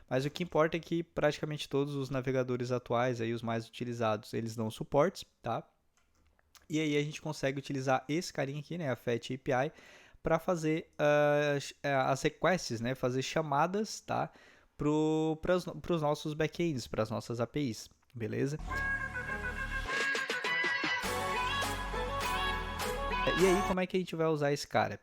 Mas o que importa é que praticamente todos os navegadores atuais, aí, os mais utilizados, eles dão suportes, tá? E aí a gente consegue utilizar esse carinha aqui, né, a Fetch API, para fazer as requests, né, fazer chamadas, tá, para os nossos backends, para as nossas APIs, beleza? E aí, como é que a gente vai usar esse cara?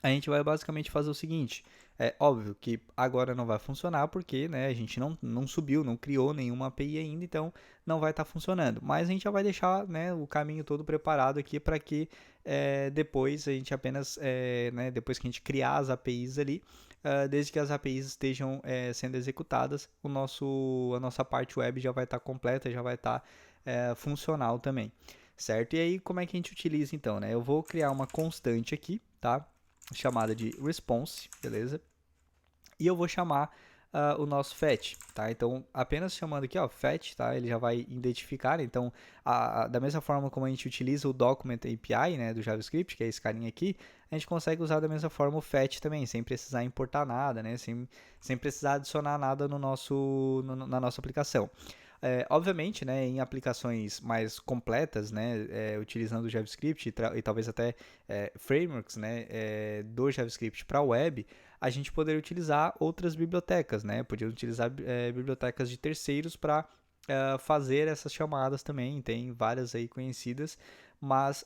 A gente vai basicamente fazer o seguinte, é óbvio que agora não vai funcionar porque, né, a gente não subiu, não criou nenhuma API ainda, então não vai estar funcionando. Mas a gente já vai deixar, né, o caminho todo preparado aqui para que depois a gente apenas, né, depois que a gente criar as APIs ali, desde que as APIs estejam sendo executadas, a nossa parte web já vai estar completa, já vai estar funcional também, certo? E aí, como é que a gente utiliza então, né? Eu vou criar uma constante aqui, tá? Chamada de response, beleza? E eu vou chamar o nosso fetch, tá? Então, apenas chamando aqui, ó, fetch, tá? Ele já vai identificar. Então, da mesma forma como a gente utiliza o document API, né, do JavaScript, que é esse carinha aqui, a gente consegue usar da mesma forma o fetch também, sem precisar importar nada, né? Sem precisar adicionar nada na nossa aplicação. Obviamente, né, em aplicações mais completas, né, utilizando o JavaScript e talvez até frameworks, né, do JavaScript para a web, a gente poderia utilizar outras bibliotecas, né, podia utilizar bibliotecas de terceiros para fazer essas chamadas também, tem várias aí conhecidas, mas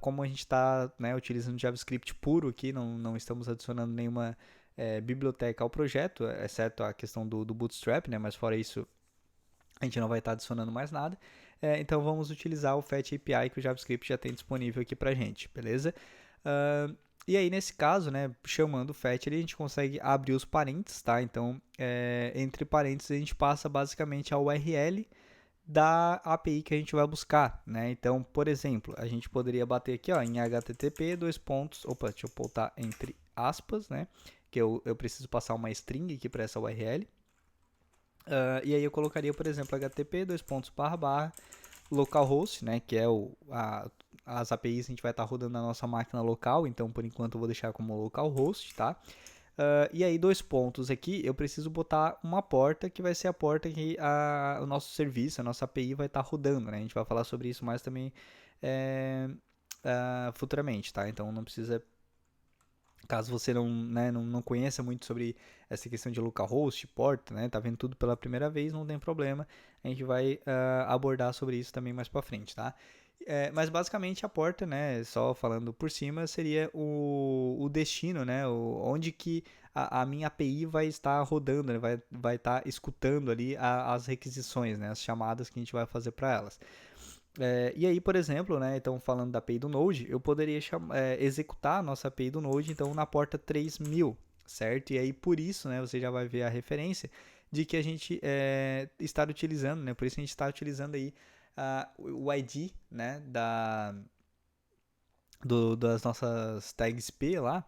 como a gente está, né, utilizando JavaScript puro aqui, não estamos adicionando nenhuma biblioteca ao projeto, exceto a questão do Bootstrap, né, mas fora isso a gente não vai estar adicionando mais nada. Então vamos utilizar o Fetch API que o JavaScript já tem disponível aqui para gente, beleza? E aí nesse caso, né, chamando o fetch, a gente consegue abrir os parênteses, tá? Então, entre parênteses a gente passa basicamente a URL da API que a gente vai buscar, né? Então, por exemplo, a gente poderia bater aqui, ó, em http dois pontos, opa, deixa eu botar entre aspas, né? Que eu preciso passar uma string aqui para essa URL. E aí eu colocaria, por exemplo, http dois pontos barra barra localhost, né, que é as APIs a gente vai estar rodando na nossa máquina local, então por enquanto eu vou deixar como localhost, tá? E aí dois pontos aqui, eu preciso botar uma porta que vai ser a porta que o nosso serviço, a nossa API vai estar rodando, né? A gente vai falar sobre isso mais também futuramente, tá? Então não precisa. Caso você não conheça muito sobre essa questão de localhost, porta, né, tá vendo tudo pela primeira vez, não tem problema, a gente vai abordar sobre isso também mais para frente, tá? Mas basicamente a porta, né, só falando por cima, seria o destino, né, onde que a minha API vai estar rodando, né, vai estar escutando ali as requisições, né, as chamadas que a gente vai fazer para elas. E aí, por exemplo, né, então falando da API do Node, eu poderia executar a nossa API do Node então na porta 3000, certo? E aí por isso, né, você já vai ver a referência de que a gente está utilizando, né? Por isso a gente está utilizando aí o ID, né, das nossas tags P lá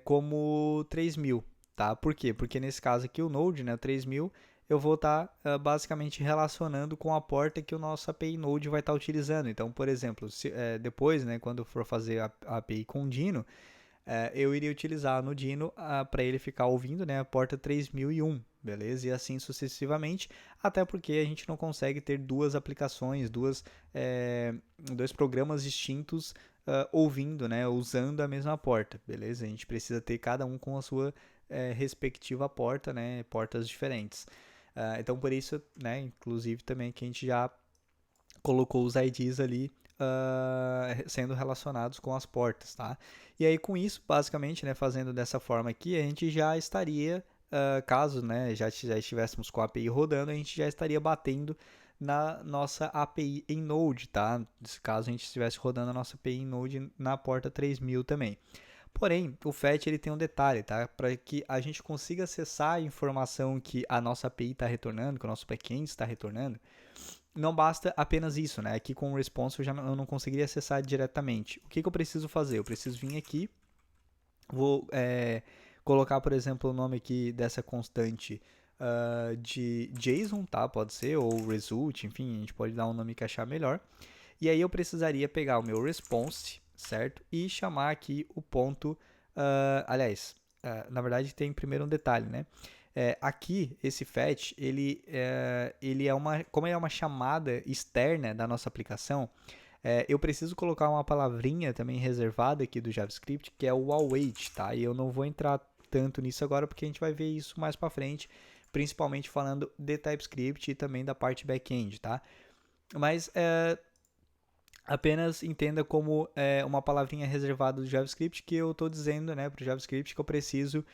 como 3000, tá? Por quê? Porque nesse caso aqui o Node, né, o 3000, eu vou estar basicamente relacionando com a porta que o nosso API Node vai estar utilizando. Então, por exemplo, depois, né, quando eu for fazer a API com o Dino, eu iria utilizar no Dino para ele ficar ouvindo, né, a porta 3001, beleza? E assim sucessivamente, até porque a gente não consegue ter duas aplicações, dois programas distintos ouvindo, né, usando a mesma porta, beleza? A gente precisa ter cada um com a sua respectiva porta, né, portas diferentes. Então, por isso, né, inclusive também que a gente já colocou os IDs ali sendo relacionados com as portas, tá? E aí com isso, basicamente, né, fazendo dessa forma aqui, a gente já estaria, caso, né, já estivéssemos com a API rodando, a gente já estaria batendo na nossa API em Node, tá? Nesse caso, a gente estivesse rodando a nossa API em Node na porta 3000 também. Porém, o fetch ele tem um detalhe, tá? Para que a gente consiga acessar a informação que a nossa API está retornando, que o nosso backend está retornando, não basta apenas isso, né? Aqui com o response eu não conseguiria acessar diretamente. O que eu preciso fazer? Eu preciso vir aqui, vou colocar, por exemplo, o nome aqui dessa constante de JSON, tá? Pode ser, ou result, enfim, a gente pode dar um nome que achar melhor. E aí eu precisaria pegar o meu response, certo? E chamar aqui o ponto, aliás, na verdade tem primeiro um detalhe, né? Aqui, esse fetch, como ele é uma chamada externa da nossa aplicação, eu preciso colocar uma palavrinha também reservada aqui do JavaScript, que é o await, tá? E eu não vou entrar tanto nisso agora, porque a gente vai ver isso mais para frente, principalmente falando de TypeScript e também da parte back-end, tá? Mas apenas entenda como uma palavrinha reservada do JavaScript que eu estou dizendo, né, para o JavaScript que eu preciso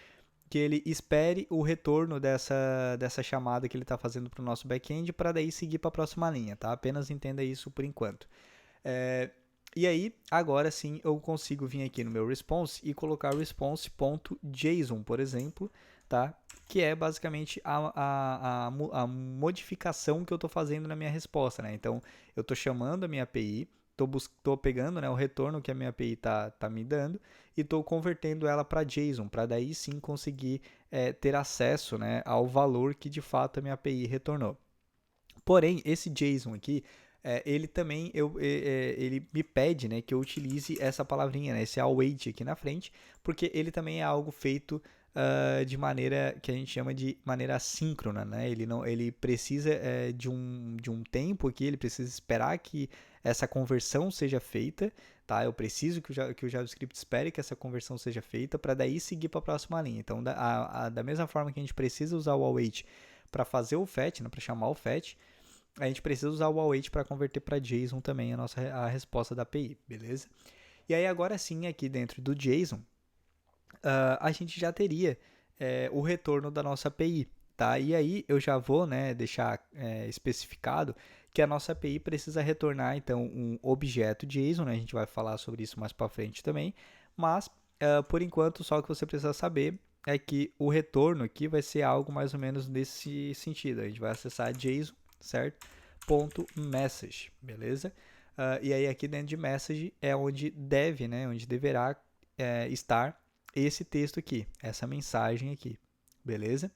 que ele espere o retorno dessa chamada que ele está fazendo para o nosso back-end para daí seguir para a próxima linha, tá? Apenas entenda isso por enquanto. E aí, agora sim, eu consigo vir aqui no meu response e colocar response.json, por exemplo, tá? Que é basicamente a modificação que eu estou fazendo na minha resposta, né? Então, eu estou chamando a minha API, estou pegando, né, o retorno que a minha API tá me dando e estou convertendo ela para JSON, para daí sim conseguir ter acesso, né, ao valor que de fato a minha API retornou. Porém, esse JSON aqui, ele também ele me pede, né, que eu utilize essa palavrinha, né, esse await aqui na frente, porque ele também é algo feito de maneira que a gente chama de maneira assíncrona, né? Ele precisa de um tempo aqui, ele precisa esperar que essa conversão seja feita, tá? Eu preciso que o JavaScript espere que essa conversão seja feita para daí seguir para a próxima linha. Então, da mesma forma que a gente precisa usar o await para fazer o fetch, né, para chamar o fetch, a gente precisa usar o await para converter para JSON também a resposta da API, beleza? E aí agora sim, aqui dentro do JSON, a gente já teria o retorno da nossa API, tá? E aí eu já vou, né, deixar especificado que a nossa API precisa retornar então um objeto JSON, né? A gente vai falar sobre isso mais para frente também, mas por enquanto só o que você precisa saber é que o retorno aqui vai ser algo mais ou menos nesse sentido. A gente vai acessar JSON, certo? Ponto .message, beleza? E aí aqui dentro de message é onde deve, né? Onde deverá estar esse texto aqui, essa mensagem aqui, beleza?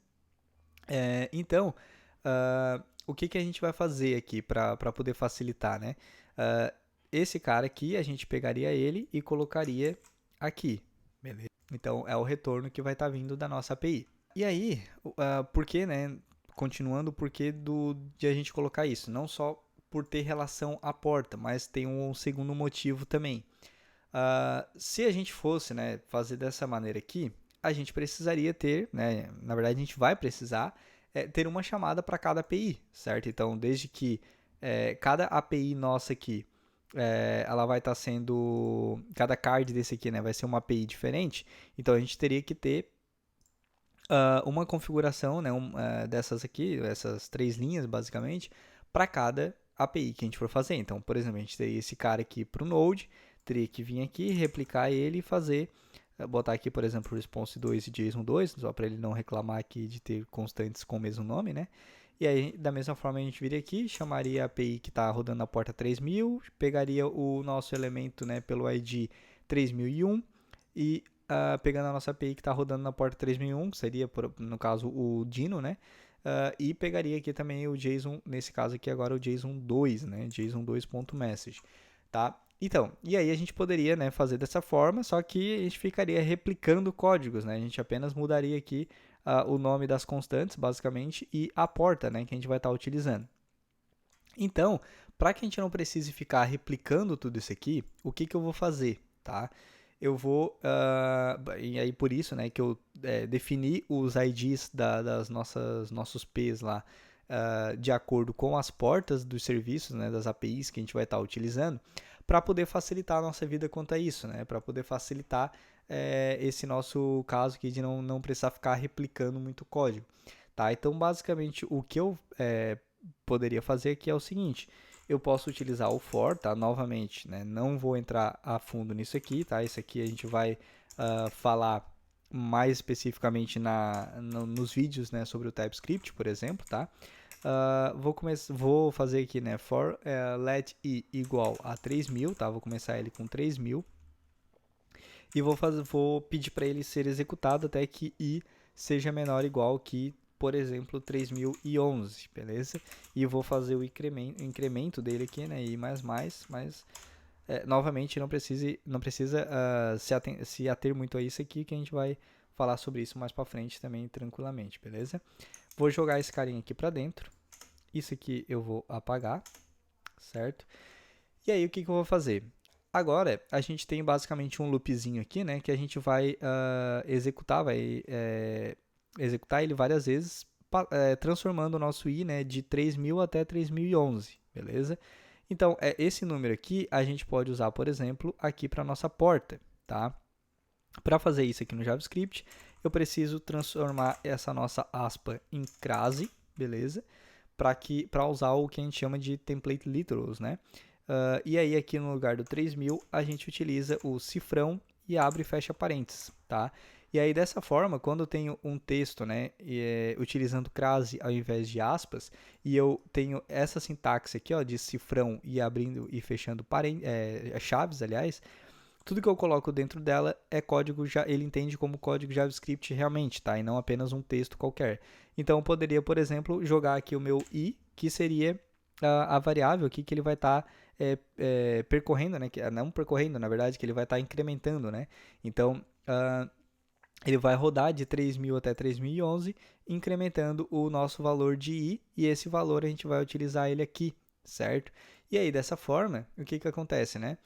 Então, o que a gente vai fazer aqui para poder facilitar, né? Esse cara aqui, a gente pegaria ele e colocaria aqui, beleza? Então, é o retorno que vai estar vindo da nossa API. E aí, por que, né? Continuando, o porquê de a gente colocar isso? Não só por ter relação à porta, mas tem um segundo motivo também. Se a gente fosse, né, fazer dessa maneira aqui, a gente precisaria ter, né, na verdade a gente vai precisar ter uma chamada para cada API, certo? Então, desde que cada API nossa aqui, ela vai estar sendo, cada card desse aqui, né, vai ser uma API diferente, então a gente teria que ter uma configuração, né, dessas aqui, essas 3 linhas basicamente, para cada API que a gente for fazer. Então, por exemplo, a gente teria esse cara aqui para o Node, teria que vir aqui, replicar ele e fazer, botar aqui, por exemplo, response 2 e JSON 2, só para ele não reclamar aqui de ter constantes com o mesmo nome, né? E aí, da mesma forma, a gente viria aqui, chamaria a API que está rodando na porta 3000, pegaria o nosso elemento, né, pelo ID 3001 e pegando a nossa API que está rodando na porta 3001, que seria, no caso, o Dino, né? E pegaria aqui também o JSON, nesse caso aqui agora o JSON 2, né? JSON 2.message, tá? Então, e aí a gente poderia, né, fazer dessa forma, só que a gente ficaria replicando códigos, né? A gente apenas mudaria aqui o nome das constantes, basicamente, e a porta, né, que a gente vai estar utilizando. Então, para que a gente não precise ficar replicando tudo isso aqui, o que eu vou fazer, tá? Eu vou, e aí por isso, né, que eu defini os IDs das nossos P's lá de acordo com as portas dos serviços, né, das APIs que a gente vai estar utilizando, para poder facilitar a nossa vida quanto a isso, né, para poder facilitar esse nosso caso aqui de não precisar ficar replicando muito código, tá? Então, basicamente, o que eu poderia fazer aqui é o seguinte: eu posso utilizar o for, tá? Novamente, né? Não vou entrar a fundo nisso aqui, tá? Isso aqui a gente vai falar mais especificamente nos vídeos, né, sobre o TypeScript, por exemplo, tá? Vou fazer aqui, né, for let i igual a 3000, tá? Vou começar ele com 3000 e vou pedir para ele ser executado até que i seja menor ou igual que, por exemplo, 3011, beleza? E vou fazer o incremento dele aqui, né, i++, mas novamente não precisa se ater muito a isso aqui, que a gente vai falar sobre isso mais para frente também tranquilamente, beleza? Vou jogar esse carinha aqui para dentro. Isso aqui eu vou apagar, certo? E aí, o que eu vou fazer? Agora, a gente tem basicamente um loopzinho aqui, né? Que a gente vai executar, executar ele várias vezes, transformando o nosso i, né, de 3000 até 3011, beleza? Então, esse número aqui a gente pode usar, por exemplo, aqui para a nossa porta, tá? Para fazer isso aqui no JavaScript, eu preciso transformar essa nossa aspa em crase, beleza? Para usar o que a gente chama de template literals, né? E aí aqui no lugar do 3000 a gente utiliza o cifrão e abre e fecha parênteses, tá? E aí dessa forma, quando eu tenho um texto, né, utilizando crase ao invés de aspas, e eu tenho essa sintaxe aqui, ó, de cifrão e abrindo e fechando chaves, aliás, tudo que eu coloco dentro dela é código, ele entende como código JavaScript realmente, tá? E não apenas um texto qualquer. Então eu poderia, por exemplo, jogar aqui o meu i, que seria a variável aqui que ele vai estar percorrendo, né? Não percorrendo, na verdade, que ele vai estar incrementando, né? Então, ele vai rodar de 3000 até 3011, incrementando o nosso valor de i, e esse valor a gente vai utilizar ele aqui, certo? E aí, dessa forma, o que acontece, né?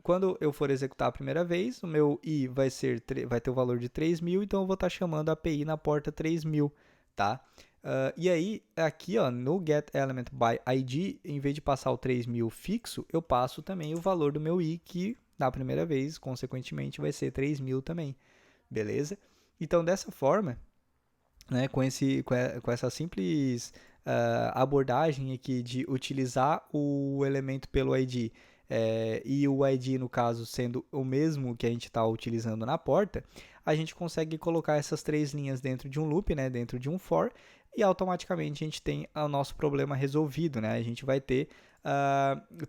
Quando eu for executar a primeira vez, o meu i vai ter o valor de 3000, então eu vou estar chamando a API na porta 3000, tá? E aí, aqui ó, no getElementById, em vez de passar o 3000 fixo, eu passo também o valor do meu i, que na primeira vez, consequentemente, vai ser 3000 também, beleza? Então, dessa forma, né, com essa simples abordagem aqui de utilizar o elemento pelo ID e o ID, no caso, sendo o mesmo que a gente está utilizando na porta, a gente consegue colocar essas três linhas dentro de um loop, né, dentro de um for, e automaticamente a gente tem o nosso problema resolvido, né? A gente vai ter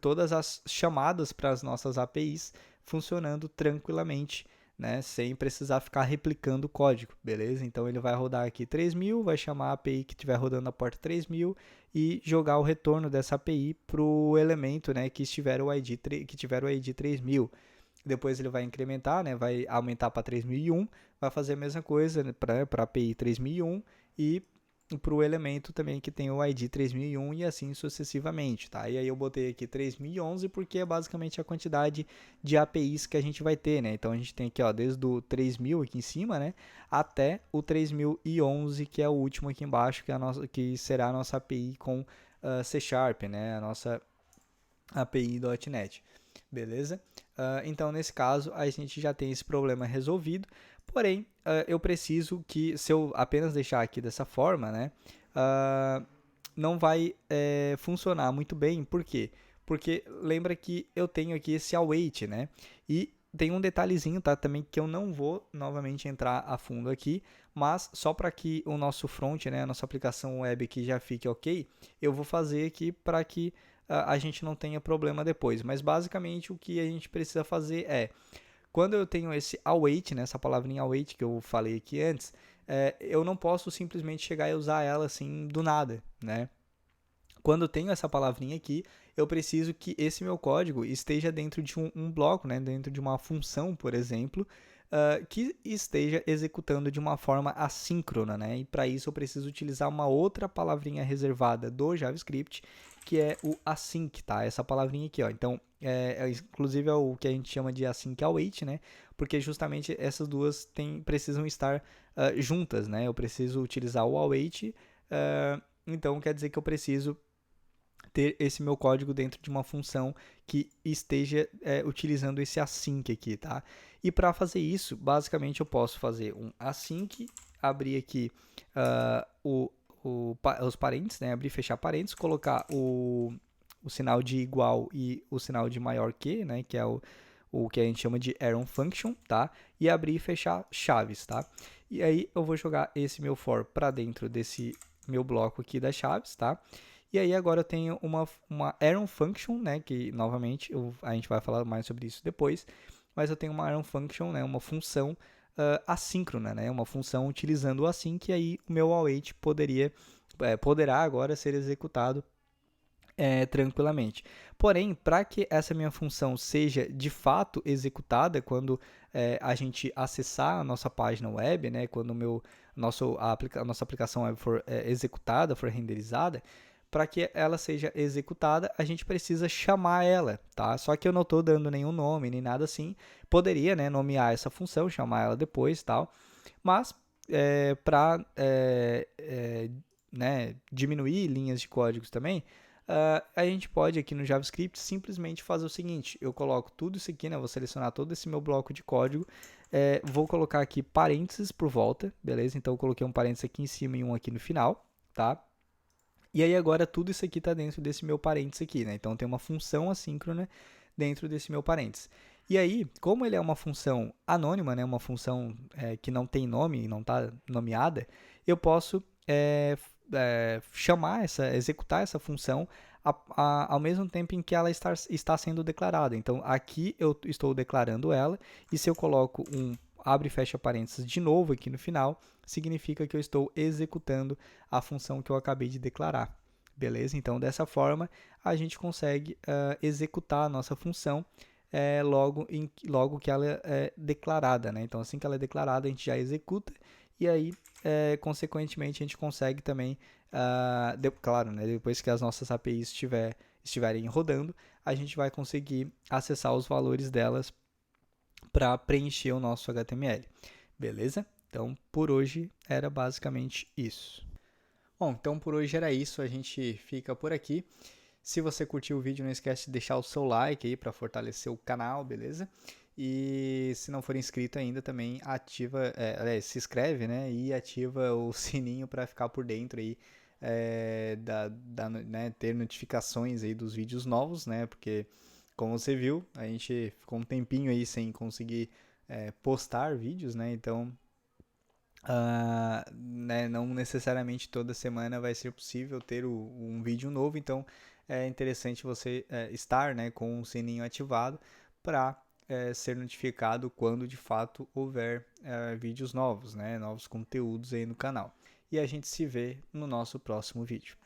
todas as chamadas para as nossas APIs funcionando tranquilamente, né, sem precisar ficar replicando o código, beleza? Então ele vai rodar aqui 3000, vai chamar a API que estiver rodando na porta 3000 e jogar o retorno dessa API para o elemento, né, que tiver o ID 3000. Depois ele vai incrementar, né, vai aumentar para 3001, vai fazer a mesma coisa, né, para a API 3001 e para o elemento também que tem o ID 3001 e assim sucessivamente, tá? E aí eu botei aqui 3011 porque é basicamente a quantidade de APIs que a gente vai ter, né? Então a gente tem aqui, ó, desde o 3000 aqui em cima, né, até o 3011, que é o último aqui embaixo, que será a nossa API com C Sharp, né? A nossa API .NET, beleza? Então nesse caso a gente já tem esse problema resolvido. Porém, eu preciso que, se eu apenas deixar aqui dessa forma, né, não vai funcionar muito bem. Por quê? Porque lembra que eu tenho aqui esse await, né? E tem um detalhezinho, tá? Também que eu não vou novamente entrar a fundo aqui, mas só para que o nosso front, né, a nossa aplicação web aqui já fique ok, eu vou fazer aqui para que a gente não tenha problema depois. Mas basicamente o que a gente precisa fazer é, quando eu tenho esse await, né, essa palavrinha await que eu falei aqui antes, eu não posso simplesmente chegar e usar ela assim do nada, né? Quando eu tenho essa palavrinha aqui, eu preciso que esse meu código esteja dentro de um bloco, né, dentro de uma função, por exemplo, que esteja executando de uma forma assíncrona, né? E para isso eu preciso utilizar uma outra palavrinha reservada do JavaScript, que é o async, tá? Essa palavrinha aqui, ó. Então, inclusive é o que a gente chama de async await, né? Porque justamente essas duas precisam estar juntas, né? Eu preciso utilizar o await, então quer dizer que eu preciso ter esse meu código dentro de uma função que esteja utilizando esse async aqui, tá? E para fazer isso, basicamente eu posso fazer um async, abrir aqui os parênteses, né? Abrir e fechar parênteses, colocar o sinal de igual e o sinal de maior que, né? Que é o que a gente chama de arrow function, tá? E abrir e fechar chaves, tá? E aí eu vou jogar esse meu for para dentro desse meu bloco aqui das chaves, tá? E aí agora eu tenho uma arrow function, né, que novamente a gente vai falar mais sobre isso depois, mas eu tenho uma arrow function, né, uma função assíncrona, né, uma função utilizando o async, e aí o meu await poderá agora ser executado tranquilamente. Porém, para que essa minha função seja de fato executada quando a gente acessar a nossa página web, né, quando a nossa aplicação web for executada, for renderizada, para que ela seja executada, a gente precisa chamar ela, tá? Só que eu não estou dando nenhum nome, nem nada assim. Poderia, né, nomear essa função, chamar ela depois, tal. Mas para né, diminuir linhas de códigos também, a gente pode aqui no JavaScript simplesmente fazer o seguinte: eu coloco tudo isso aqui, né, vou selecionar todo esse meu bloco de código, vou colocar aqui parênteses por volta, beleza? Então eu coloquei um parênteses aqui em cima e um aqui no final, tá? E aí agora tudo isso aqui está dentro desse meu parênteses aqui, né? Então tem uma função assíncrona dentro desse meu parênteses. E aí, como ele é uma função anônima, né? Uma função que não tem nome, não está nomeada, eu posso executar essa função ao mesmo tempo em que ela está sendo declarada. Então aqui eu estou declarando ela, e se eu coloco um abre e fecha parênteses de novo aqui no final, significa que eu estou executando a função que eu acabei de declarar. Beleza? Então, dessa forma, a gente consegue executar a nossa função logo que ela é declarada, né? Então, assim que ela é declarada, a gente já executa, e aí, consequentemente, a gente consegue também, claro, né? Depois que as nossas APIs estiverem rodando, a gente vai conseguir acessar os valores delas para preencher o nosso HTML. Beleza? Então, por hoje era basicamente isso. Bom, então por hoje era isso, a gente fica por aqui. Se você curtiu o vídeo, não esquece de deixar o seu like aí para fortalecer o canal, beleza? E se não for inscrito ainda, também ativa, se inscreve, né? E ativa o sininho para ficar por dentro aí, né, ter notificações aí dos vídeos novos, né? Porque, como você viu, a gente ficou um tempinho aí sem conseguir postar vídeos, né? Então, né, não necessariamente toda semana vai ser possível ter um vídeo novo, então é interessante você estar, né, com o sininho ativado para ser notificado quando de fato houver vídeos novos, né, novos conteúdos aí no canal. E a gente se vê no nosso próximo vídeo.